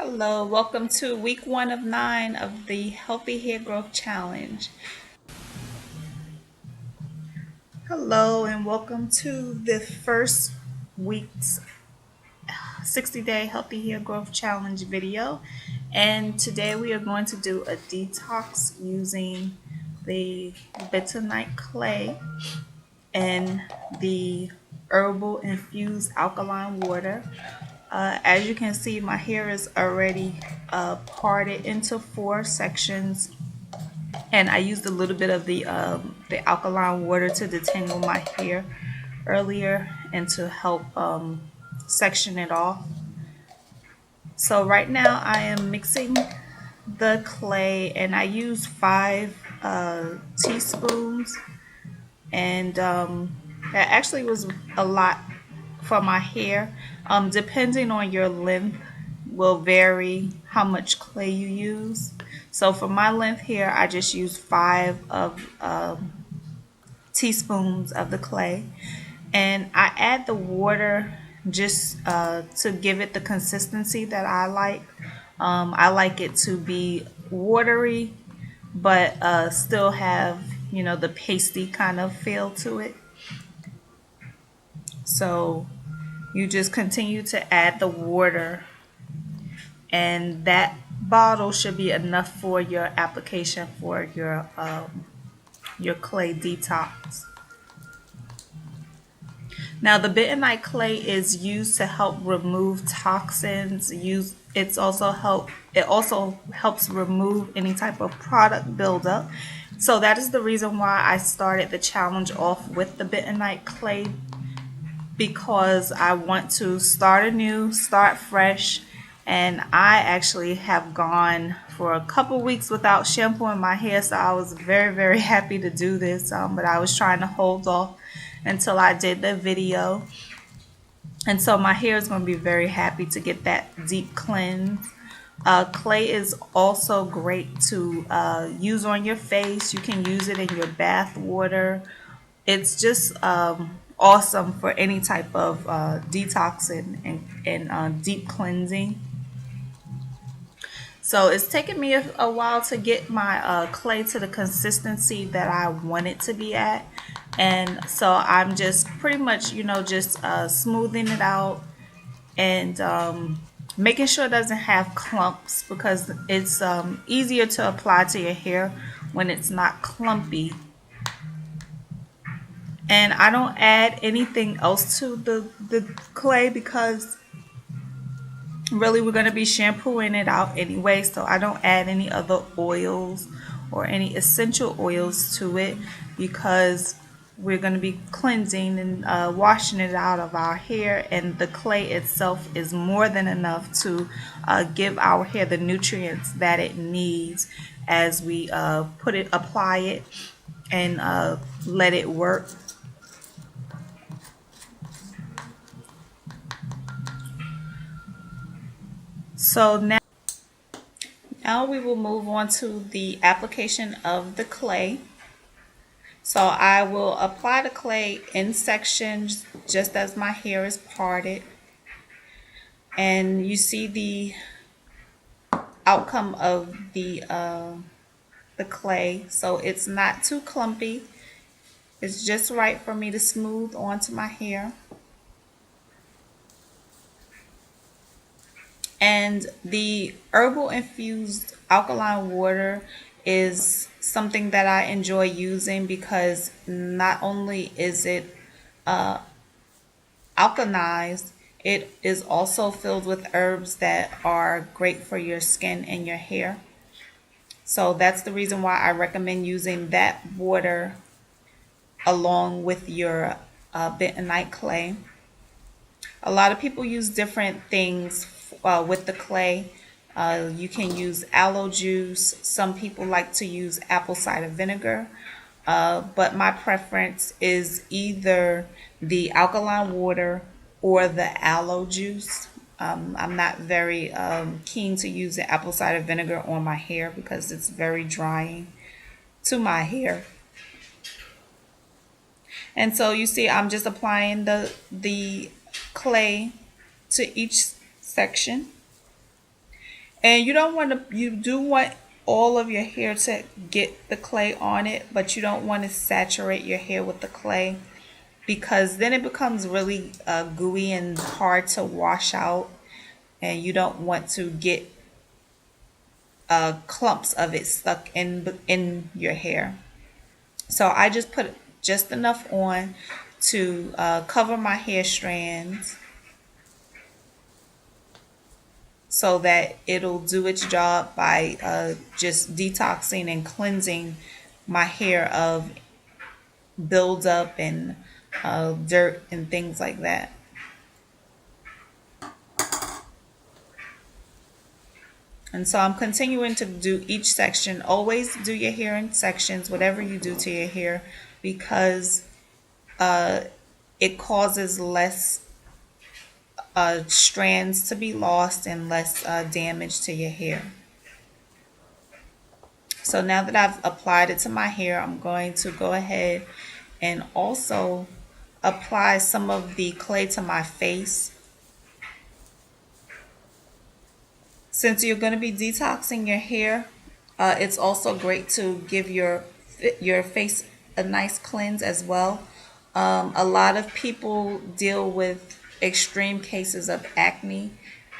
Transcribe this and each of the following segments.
Hello, welcome to week 1 of 9 of the Healthy Hair Growth Challenge. Hello, and welcome to the first week's 60-day Healthy Hair Growth Challenge video. And today we are going to do a detox using the bentonite clay and the herbal infused alkaline water. As you can see, my hair is already parted into 4 sections, and I used a little bit of the alkaline water to detangle my hair earlier and to help section it off. So right now I am mixing the clay, and I use 5 teaspoons, and that actually was a lot for my hair. Depending on your length will vary how much clay you use. So for my length here, I just use 5 teaspoons of the clay, and I add the water just to give it the consistency that I like. I like it to be watery, but still have the pasty kind of feel to it. So you just continue to add the water, and that bottle should be enough for your application for your clay detox. Now the bentonite clay is used to help remove toxins. It also helps remove any type of product buildup. So that is the reason why I started the challenge off with the bentonite clay, because I want to start anew, start fresh. And I actually have gone for a couple weeks without shampooing my hair, so I was very, very happy to do this. But I was trying to hold off until I did the video. And so my hair is going to be very happy to get that deep cleanse. Clay is also great to use on your face. You can use it in your bath water. It's just awesome for any type of detoxing and deep cleansing. So it's taken me a while to get my clay to the consistency that I want it to be at. And so I'm just pretty much, just smoothing it out and making sure it doesn't have clumps, because it's easier to apply to your hair when it's not clumpy. And I don't add anything else to the clay, because really we're going to be shampooing it out anyway, so I don't add any other oils or any essential oils to it, because we're going to be cleansing and washing it out of our hair, and the clay itself is more than enough to give our hair the nutrients that it needs as we apply it and let it work. So now we will move on to the application of the clay. So I will apply the clay in sections just as my hair is parted. And you see the outcome of the clay. So it's not too clumpy. It's just right for me to smooth onto my hair. And the herbal infused alkaline water is something that I enjoy using, because not only is it alkalized, it is also filled with herbs that are great for your skin and your hair. So that's the reason why I recommend using that water along with your bentonite clay. A lot of people use different things with the clay. You can use aloe juice. Some people like to use apple cider vinegar. But my preference is either the alkaline water or the aloe juice. I'm not very keen to use the apple cider vinegar on my hair, because it's very drying to my hair. And so you see, I'm just applying the clay to each section. And you don't want to, you do want all of your hair to get the clay on it, but you don't want to saturate your hair with the clay because then it becomes really gooey and hard to wash out. And you don't want to get clumps of it stuck in your hair. So I just put just enough on to cover my hair strands so that it'll do its job by just detoxing and cleansing my hair of buildup and dirt and things like that. And so I'm continuing to do each section. Always do your hair in sections, whatever you do to your hair, because it causes less strands to be lost and less damage to your hair. So now that I've applied it to my hair, I'm going to go ahead and also apply some of the clay to my face. Since you're going to be detoxing your hair, it's also great to give your face a nice cleanse as well. A lot of people deal with extreme cases of acne,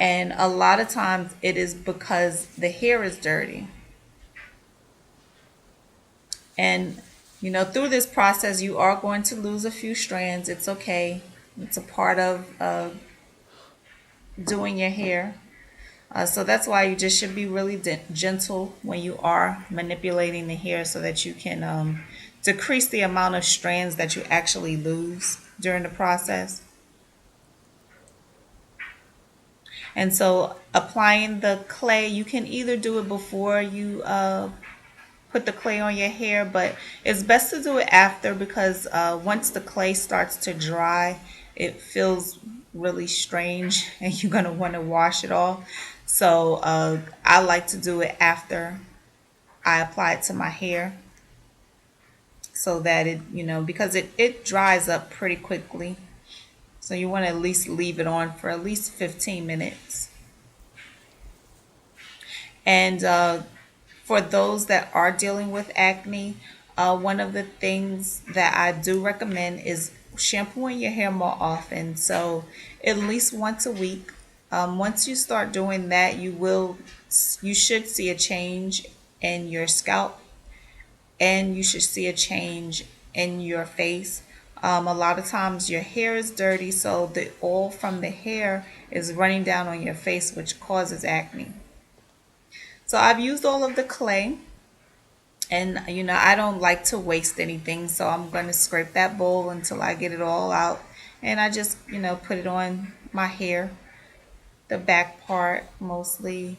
and a lot of times it is because the hair is dirty. And through this process, you are going to lose a few strands. It's okay. It's a part of doing your hair. So that's why you just should be really gentle when you are manipulating the hair so that you can decrease the amount of strands that you actually lose during the process. And so applying the clay, you can either do it before you put the clay on your hair, but it's best to do it after because once the clay starts to dry, it feels really strange and you're going to want to wash it off. So I like to do it after I apply it to my hair so that because it dries up pretty quickly. So you want to at least leave it on for at least 15 minutes. And for those that are dealing with acne, one of the things that I do recommend is shampooing your hair more often. So at least once a week. Once you start doing that, you should see a change in your scalp, and you should see a change in your face. A lot of times your hair is dirty, so the oil from the hair is running down on your face, which causes acne. So I've used all of the clay, and I don't like to waste anything, so I'm going to scrape that bowl until I get it all out, and I just put it on my hair, the back part mostly.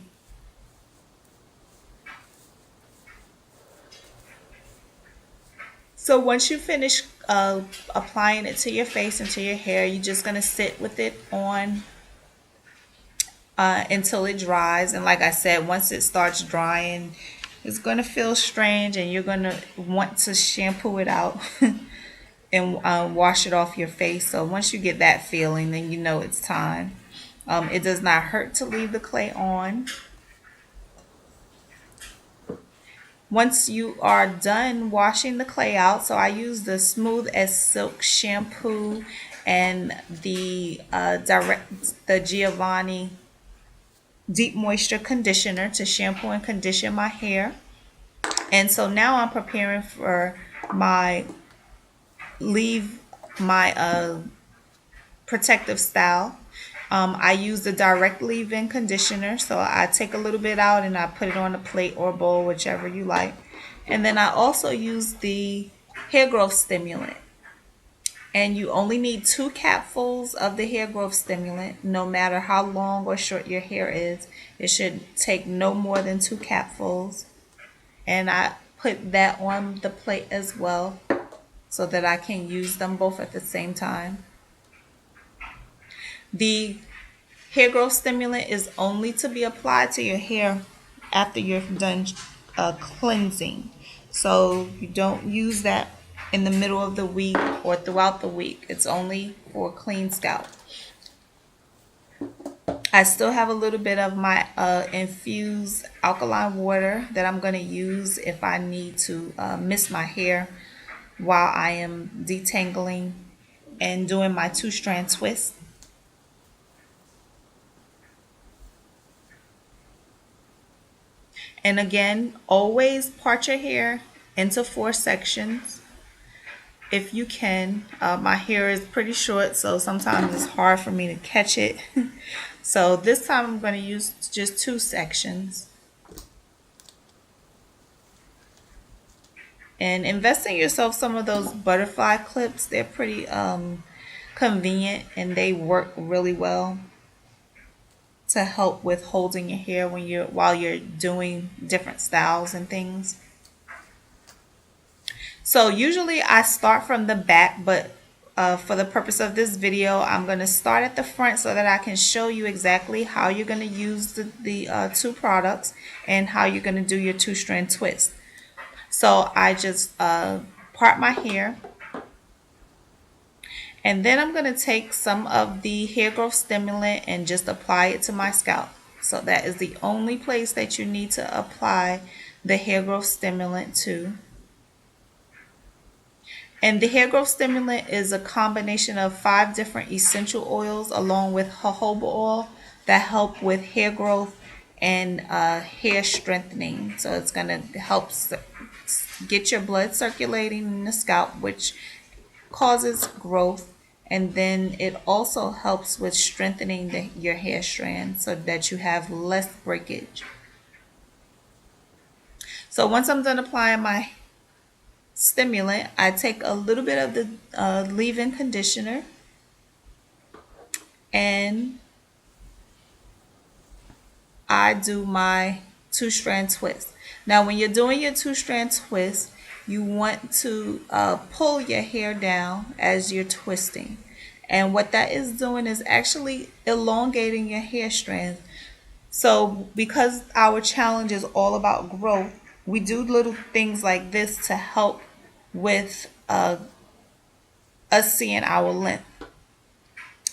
So once you finish applying it to your face and to your hair, you're just going to sit with it on until it dries. And like I said, once it starts drying, it's going to feel strange and you're going to want to shampoo it out and wash it off your face. So once you get that feeling, then you know it's time. It does not hurt to leave the clay on. Once you are done washing the clay out, so I use the Smooth as Silk shampoo and the Giovanni Deep Moisture Conditioner to shampoo and condition my hair. And so now I'm preparing for my protective style. I use the direct leave-in conditioner, so I take a little bit out and I put it on a plate or bowl, whichever you like. And then I also use the hair growth stimulant. And you only need 2 capfuls of the hair growth stimulant, no matter how long or short your hair is. It should take no more than 2 capfuls. And I put that on the plate as well so that I can use them both at the same time. The hair growth stimulant is only to be applied to your hair after you're done cleansing. So you don't use that in the middle of the week or throughout the week. It's only for a clean scalp. I still have a little bit of my infused alkaline water that I'm going to use if I need to mist my hair while I am detangling and doing my two-strand twist. And again, always part your hair into 4 sections if you can. My hair is pretty short, so sometimes it's hard for me to catch it. So this time I'm going to use just 2 sections. And invest in yourself some of those butterfly clips. They're pretty convenient and they work really well to help with holding your hair while you're doing different styles and things. So usually I start from the back, but for the purpose of this video, I'm going to start at the front so that I can show you exactly how you're going to use the 2 products and how you're going to do your two-strand twist. So I just part my hair, and then I'm going to take some of the hair growth stimulant and just apply it to my scalp. So that is the only place that you need to apply the hair growth stimulant to. And the hair growth stimulant is a combination of 5 different essential oils along with jojoba oil that help with hair growth and hair strengthening. So it's going to help get your blood circulating in the scalp, which causes growth. And then it also helps with strengthening your hair strand so that you have less breakage. So once I'm done applying my stimulant, I take a little bit of the leave-in conditioner and I do my two-strand twist. Now when you're doing your two-strand twist, you want to pull your hair down as you're twisting. And what that is doing is actually elongating your hair strands. So because our challenge is all about growth, we do little things like this to help with us seeing our length.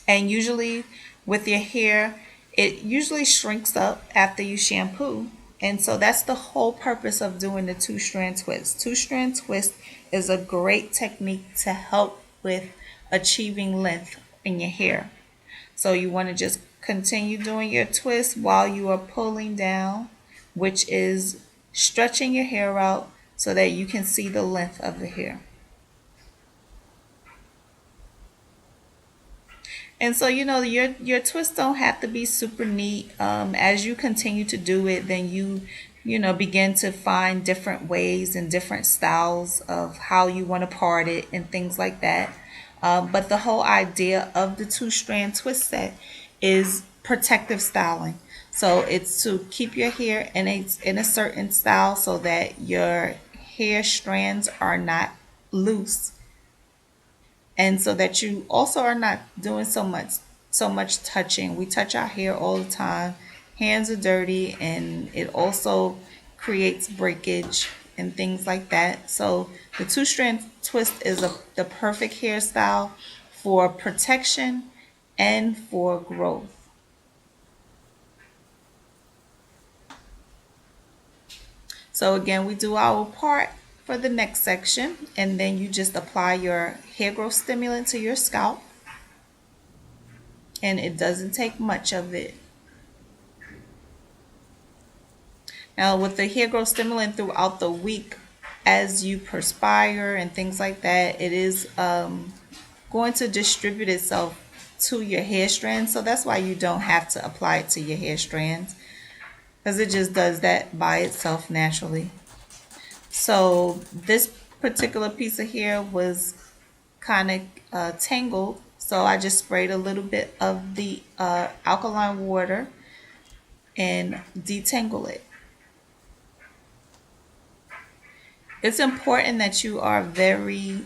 And usually with your hair, it usually shrinks up after you shampoo. And so that's the whole purpose of doing the two-strand twist. Two-strand twist is a great technique to help with achieving length in your hair. So you want to just continue doing your twist while you are pulling down, which is stretching your hair out so that you can see the length of the hair. And so, your twists don't have to be super neat. As you continue to do it, then begin to find different ways and different styles of how you want to part it and things like that. But the whole idea of the two-strand twist set is protective styling. So it's to keep your hair in a certain style so that your hair strands are not loose, and so that you also are not doing so much touching. We touch our hair all the time. Hands are dirty, and it also creates breakage and things like that. So the two-strand twist is the perfect hairstyle for protection and for growth. So again, we do our part for the next section, and then you just apply your hair growth stimulant to your scalp, and it doesn't take much of it. Now with the hair growth stimulant throughout the week, as you perspire and things like that, it is going to distribute itself to your hair strands. So that's why you don't have to apply it to your hair strands, because it just does that by itself naturally. So this particular piece of hair was kind of tangled, so I just sprayed a little bit of the alkaline water and detangle it. It's important that you are very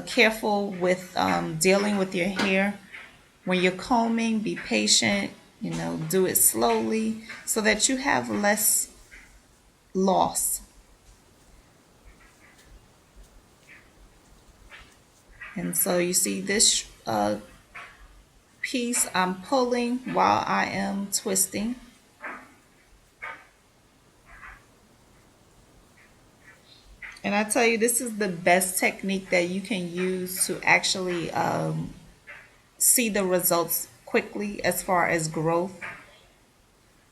careful with dealing with your hair. When you're combing, be patient, do it slowly so that you have less loss. And so you see this piece I'm pulling while I am twisting. And I tell you, this is the best technique that you can use to actually see the results quickly as far as growth.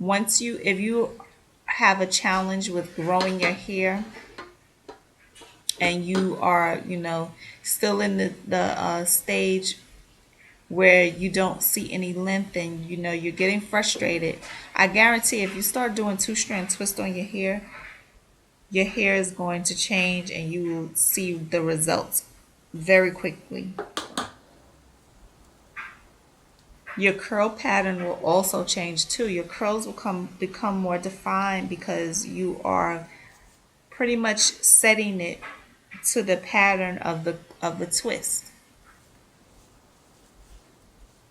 If you have a challenge with growing your hair and you are, still in the stage where you don't see any length and you're getting frustrated, I guarantee if you start doing two strand twist on your hair is going to change and you will see the results very quickly. Your curl pattern will also change too. Your curls will become more defined because you are pretty much setting it to the pattern of the twist.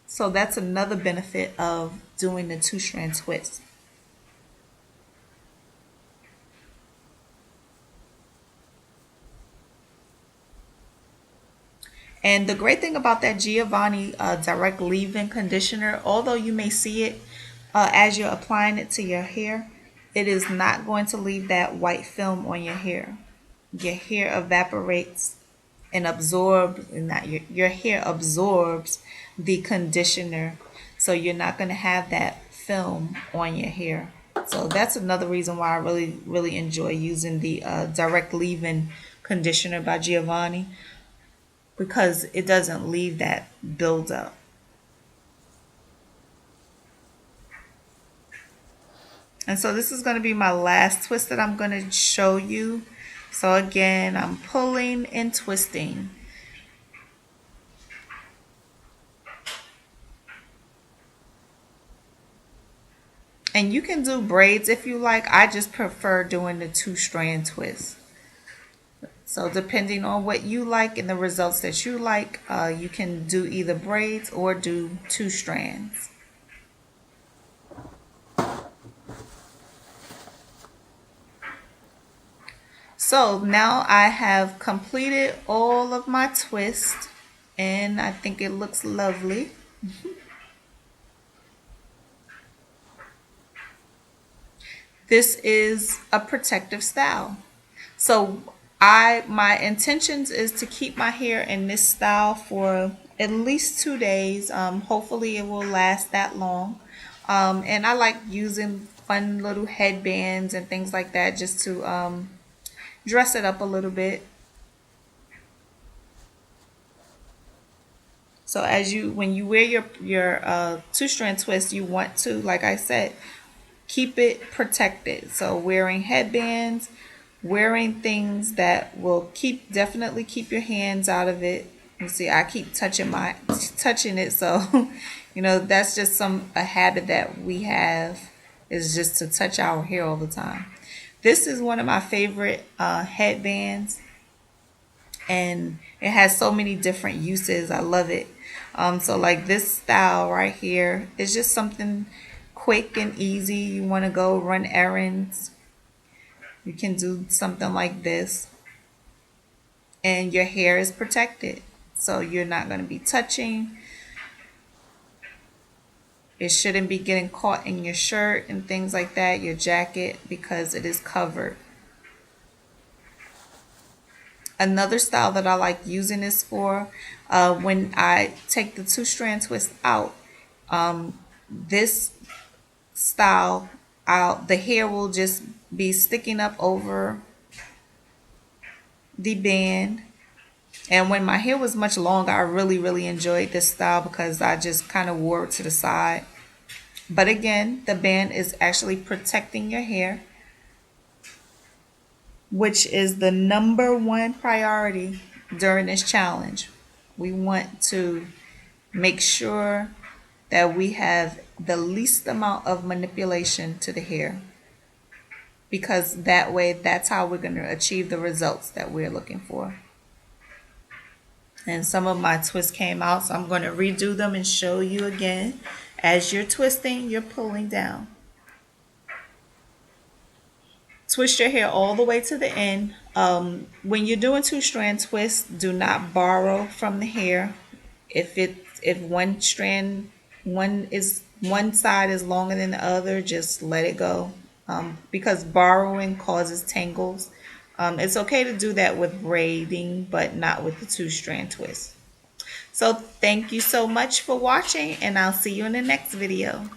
So that's another benefit of doing the two strand twist. And the great thing about that Giovanni direct leave-in conditioner, although you may see it as you're applying it to your hair, it is not going to leave that white film on your hair. Your hair evaporates and absorbs, and not your hair absorbs the conditioner, so you're not going to have that film on your hair. So that's another reason why I really, really enjoy using the direct leave-in conditioner by Giovanni, because it doesn't leave that buildup. And so this is going to be my last twist that I'm going to show you. So again, I'm pulling and twisting. And you can do braids if you like. I just prefer doing the two strand twist. So depending on what you like and the results that you like, you can do either braids or do two strands. So now I have completed all of my twists and I think it looks lovely. This is a protective style. So my intentions is to keep my hair in this style for at least 2 days. Hopefully it will last that long. And I like using fun little headbands and things like that just to dress it up a little bit. So when you wear your two strand twist, you want to, like I said, keep it protected. So wearing headbands, wearing things that will definitely keep your hands out of it. You see, I keep touching it, so that's just a habit that we have, is just to touch our hair all the time. This is one of my favorite headbands, and it has so many different uses. I love it. So like this style right here is just something quick and easy. You want to go run errands, you can do something like this, and your hair is protected. So you're not going to be touching. It shouldn't be getting caught in your shirt and things like that, your jacket, because it is covered. Another style that I like using this for, when I take the two strand twist out, this style, the hair will just be sticking up over the band. And when my hair was much longer, I really, really enjoyed this style because I just kind of wore it to the side. But again, the band is actually protecting your hair, which is the #1 priority during this challenge. We want to make sure that we have the least amount of manipulation to the hair, because that way, that's how we're going to achieve the results that we're looking for. And some of my twists came out, so I'm going to redo them and show you again. As you're twisting, you're pulling down. Twist your hair all the way to the end. When you're doing two strand twists, do not borrow from the hair. If it's If one side is longer than the other, just let it go, because borrowing causes tangles. It's okay to do that with braiding, but not with the 2-strand twist. So thank you so much for watching, and I'll see you in the next video.